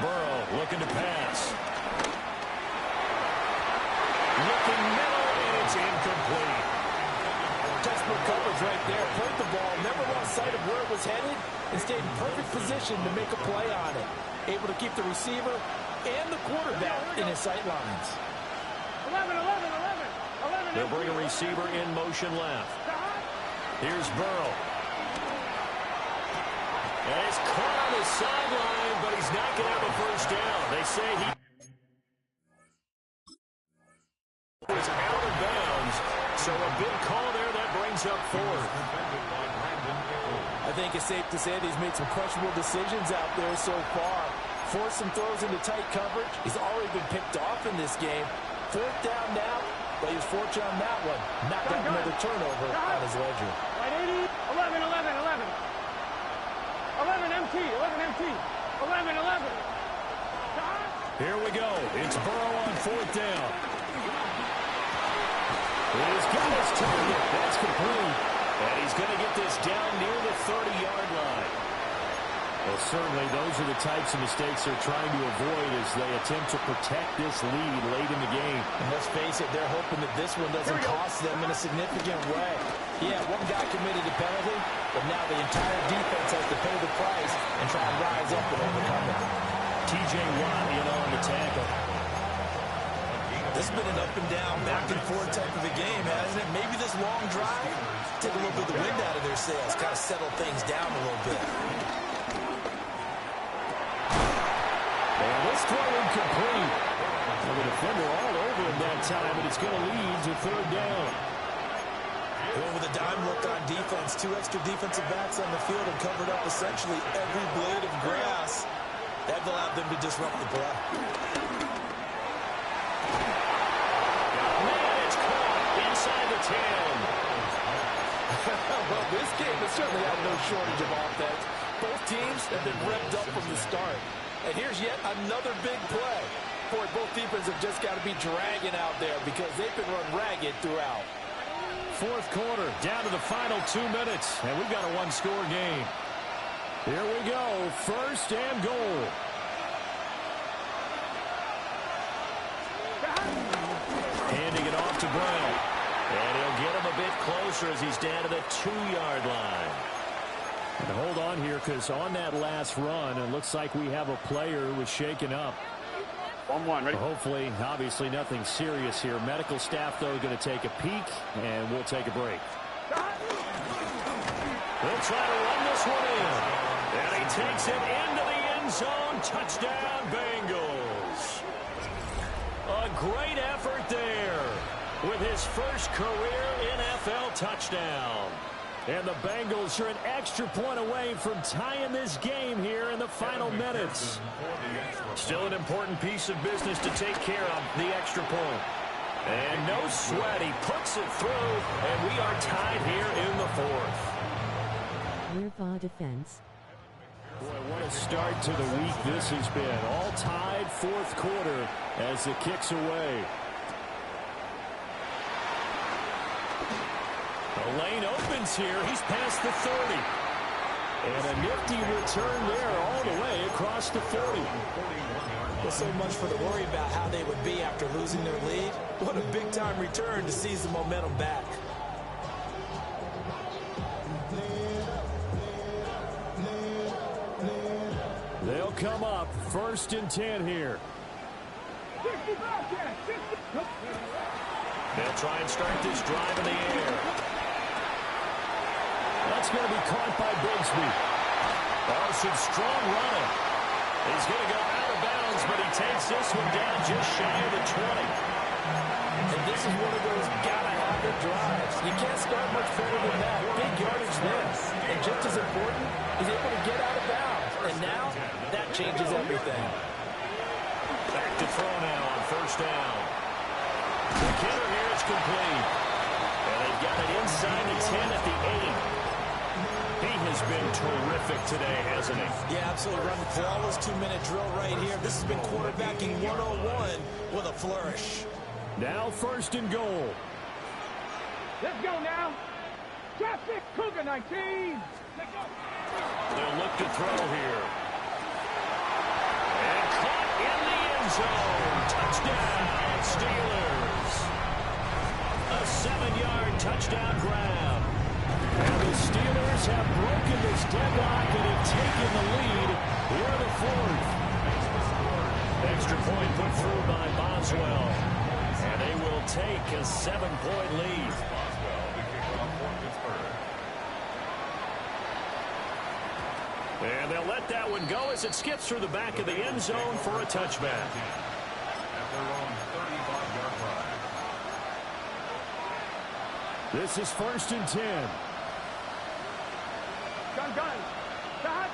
Burrow looking to pass. Looking middle, and it's incomplete. Textbook coverage right there. Played the ball, never lost sight of where it was headed, and stayed in perfect position to make a play on it. Able to keep the receiver and the quarterback in his sight lines. 11. They'll bring a receiver in motion left. Here's Burrow. And it's caught on the sideline, but he's not going to have a first down. They say he was out of bounds, so a big call there that brings up 4th. I think it's safe to say that he's made some questionable decisions out there so far. Forced some throws into tight coverage. He's already been picked off in this game. 4th down now, but he was fortunate on that one. Not got another turnover on his ledger. 11 MT. 11. Here we go. It's Burrow on 4th down. He's got his target. That's complete. And he's going to get this down near the 30-yard line. Well, certainly those are the types of mistakes they're trying to avoid as they attempt to protect this lead late in the game. And let's face it, they're hoping that this one doesn't cost them in a significant way. Yeah, one guy committed a penalty, but now the entire defense has to pay the price and try and rise up and overcome it. T.J. Watt in on the tackle. This has been an up and down, back and forth type of a game, hasn't it? Maybe this long drive take a little bit of the wind out of their sails, kind of settle things down a little bit. And this throw incomplete. Well, the defender all over him that time, and it's going to lead to 3rd down. Going with a dime look on defense, 2 extra defensive backs on the field and covered up essentially every blade of grass. That allowed them to disrupt the play. Man, it's caught inside the 10. Well, this game has certainly had no shortage of offense. Both teams have been revved up from the start. And here's yet another big play. Boy, both defenses have just got to be dragging out there because they've been run ragged throughout. Fourth quarter, down to the final 2 minutes, and we've got a one-score game. Here we go, first and goal. Handing it off to Brown. And he'll get him a bit closer as he's down to the 2-yard line. And hold on here, because on that last run, it looks like we have a player who was shaken up. 1-1, ready? Hopefully, obviously nothing serious here. Medical staff, though, going to take a peek, and we'll take a break. They'll try to run this one in. And he takes it into the end zone. Touchdown, Bengals. A great effort there with his first career NFL touchdown. And the Bengals are an extra point away from tying this game here in the final minutes. Still an important piece of business to take care of, the extra point. And no sweat, he puts it through, and we are tied here in the fourth. Nerva defense. Boy, what a start to the week this has been. All tied, fourth quarter as the kick's away. The lane opens here. He's past the 30. And a nifty return there all the way across the 40. Well, so much for the worry about how they would be after losing their lead. What a big-time return to seize the momentum back. They'll come up first and 10 here. They'll try and start this drive in the air. That's going to be caught by Bigsby. Oh, some strong running. He's going to go out of bounds, but he takes this one down just shy of the 20. And this is one of those gotta-have-it drives. You can't start much better than that. Big yardage there. And just as important, he's able to get out of bounds. And now, that changes everything. Back to throw now on first down. The killer here is complete. And they've got it inside the 10 at the 8. He has been terrific today, hasn't he? Yeah, absolutely. Run the flawless 2-minute drill right here. This has been quarterbacking 101 with a flourish. Now first and goal. Let's go now. Traffic, Cougar 19. Let's go. They'll look to throw here. And caught in the end zone. Touchdown, Steelers. A 7-yard touchdown grab. And the Steelers have broken this deadlock and have taken the lead here in the fourth. Extra point put through by Boswell. And they will take a 7-point lead. And they'll let that one go as it skips through the back of the end zone for a touchback. This is first and 10. Gun. Stop.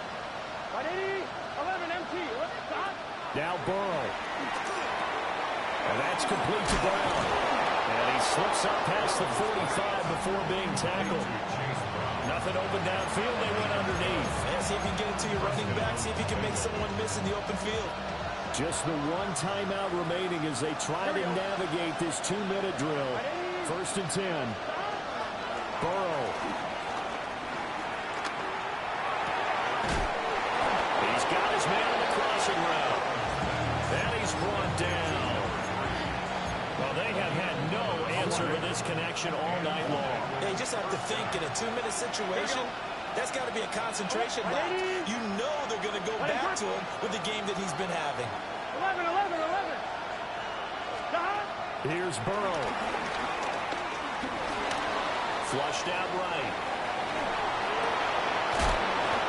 180. 11 empty. Stop. Now Burrow. And that's complete to Brown. And he slips up past the 45 before being tackled. Nothing open downfield. They went underneath. And see if you can get it to your running back. See if you can make someone miss in the open field. Just the one timeout remaining as they try to navigate this 2-minute drill. First and 10. Burrow. He's got his man on the crossing route. And he's brought down. Well, they have had no answer to this connection all night long. Yeah, you just have to think in a 2-minute situation, that's got to be a concentration lapse. You know they're going to go back to him with the game that he's been having. 11. Stop. Here's Burrow. Flushed out right.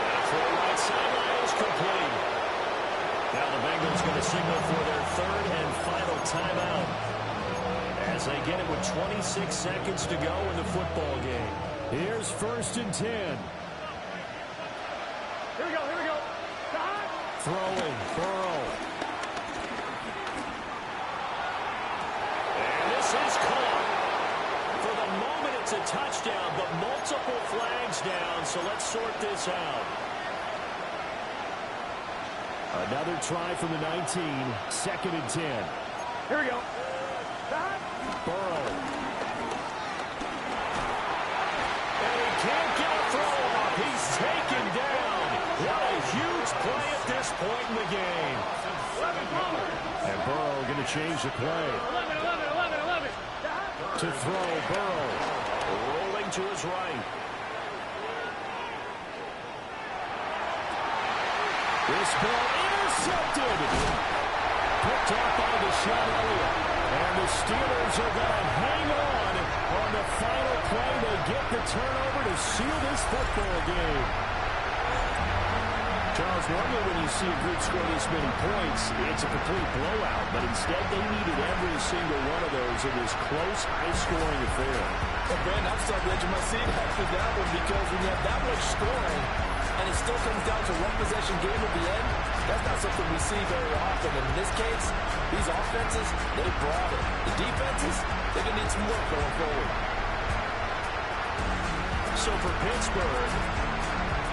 And for right sideline is complete. Now the Bengals going to signal for their third and final timeout as they get it with 26 seconds to go in the football game. Here's first and 10. Here we go. Stop. Throwing, Burrow. And this is caught. For the moment, it's a touchdown, but multiple flags down, so let's sort this out. Another try from the 19. 2nd and 10. Here we go. Burrow. And he can't get a throw off. He's taken down. What a huge play at this point in the game. And Burrow going to change the play. 11. To throw, Burrow. Rolling to his right. This ball intercepted. Picked off by Deshaun Elliott. And the Steelers are going to hang on the final play. They get the turnover to seal this football game. Charles, normally when you see a group score this many points, it's a complete blowout. But instead, they needed every single one of those in this close, high-scoring affair. Well, Ben, I'm still on the edge of my seat after that one because when you have that much scoring and it still comes down to one possession game at the end, that's not something we see very often. And in this case, these offenses, they brought it. The defenses, they're going to need some work going forward. So for Pittsburgh,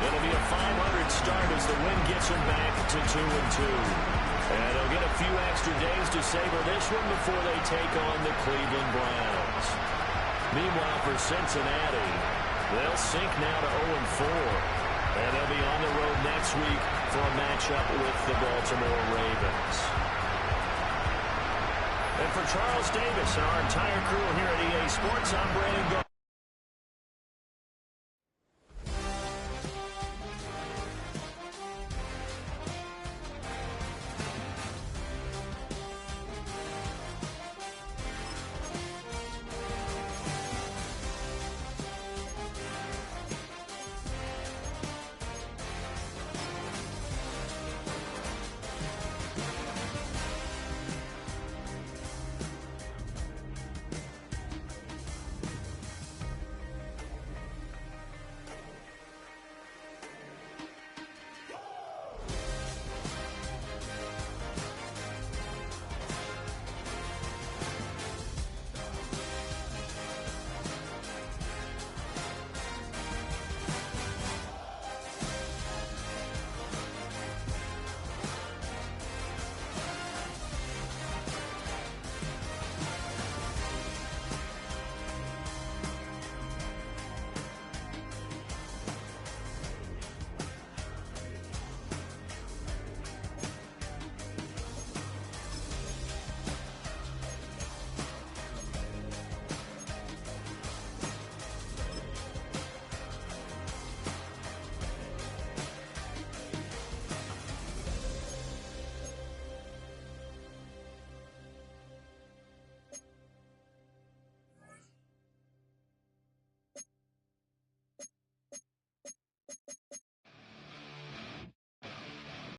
it'll be a 500 start as the win gets them back to 2-2. And they'll get a few extra days to savor this one before they take on the Cleveland Browns. Meanwhile, for Cincinnati, they'll sink now to 0-4. And they'll be on the road next week for a matchup with the Baltimore Ravens. And for Charles Davis and our entire crew here at EA Sports, I'm Brandon Garrett.